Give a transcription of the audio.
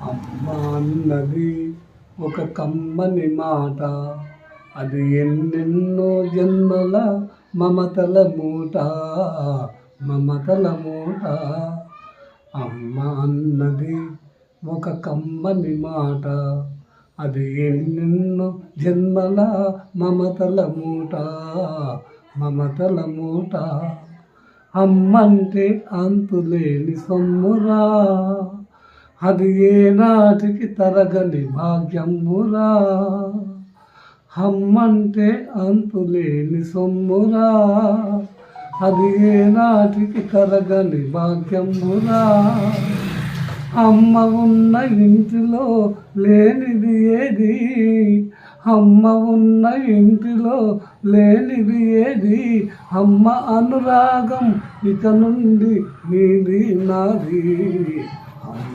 అమ్మ అన్నది ఒక కమ్మని మాట, అది ఎన్నెన్నో జన్మల మమతల మూట, మమతల మూట. అమ్మ అన్నది ఒక కమ్మని మాట, అది ఎన్నెన్నో జన్మల మమతల మూట, మమతల మూట. అమ్మంటే అంతులేని సొమ్మురా, అది ఏనాటికి తరగని భాగ్యమురా. అమ్మంటే అంతులేని సొమ్మురా, అది ఏనాటికి తరగని భాగ్యమురా. అమ్మ ఉన్న ఇంటిలో లేనిది ఏది, అమ్మ ఉన్న ఇంటిలో లేనిది ఏది. అమ్మ అనురాగం ఇక నుండి నీది నాది.